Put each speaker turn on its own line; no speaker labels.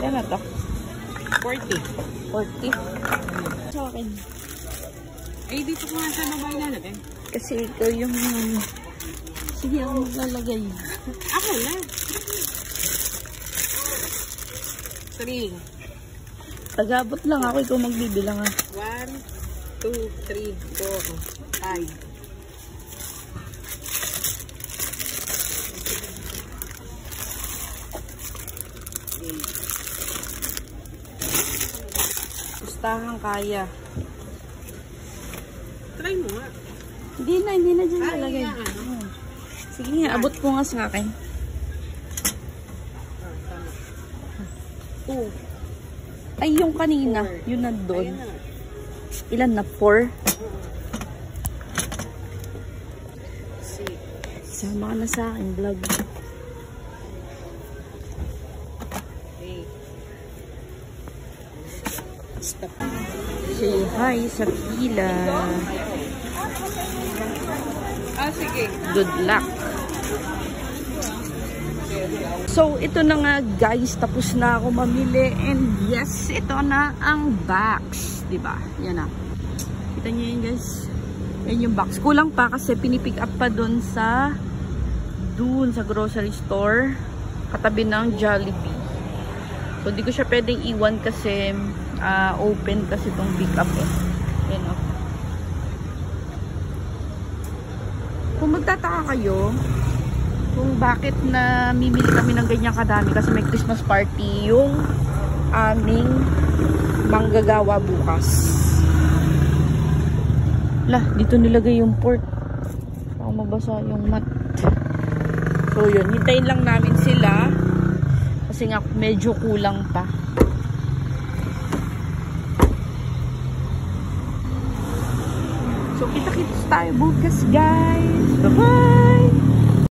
Yan na to.
40.
40. Sa akin.
Eh, dito ko nga sa babae lalagay.
Kasi ikaw yung... Sige, ako maglalagay.
Ako lang. 3.
Tagabot lang ako, ikaw magbibilang ah.
1, 2, 3, 4, 5.
Pustahan kaya.
Try mo nga.
Hindi na dyan nalagay. Sige nga, abot ko nga sa akin.
2.
Ay, yung kanina, yun nandun. Ilan na? 4? Sama ka na sa akin, vlog.
8. Stop.
Say hi sa pila.
Sige.
Good luck. So, ito na nga guys. Tapos na ako mamili. And yes, ito na ang box. Diba? Yan na. Kita nyo yun guys. Yan yung box. Kulang pa kasi pinipick up pa dun sa grocery store. Katabi ng Jollibee. So, di ko siya pwedeng iwan kasi open kasi itong pick up eh. Yan o. Kung magtataka kayo kung bakit na mimili kami ng ganyan kadami kasi may Christmas party yung aming manggagawa bukas. Lah, dito nilagay yung pork. Baka mabasa yung mat. So yun, hintayin lang namin sila kasi nga medyo kulang pa. So kita-kits tayo bukas guys. Bye-bye!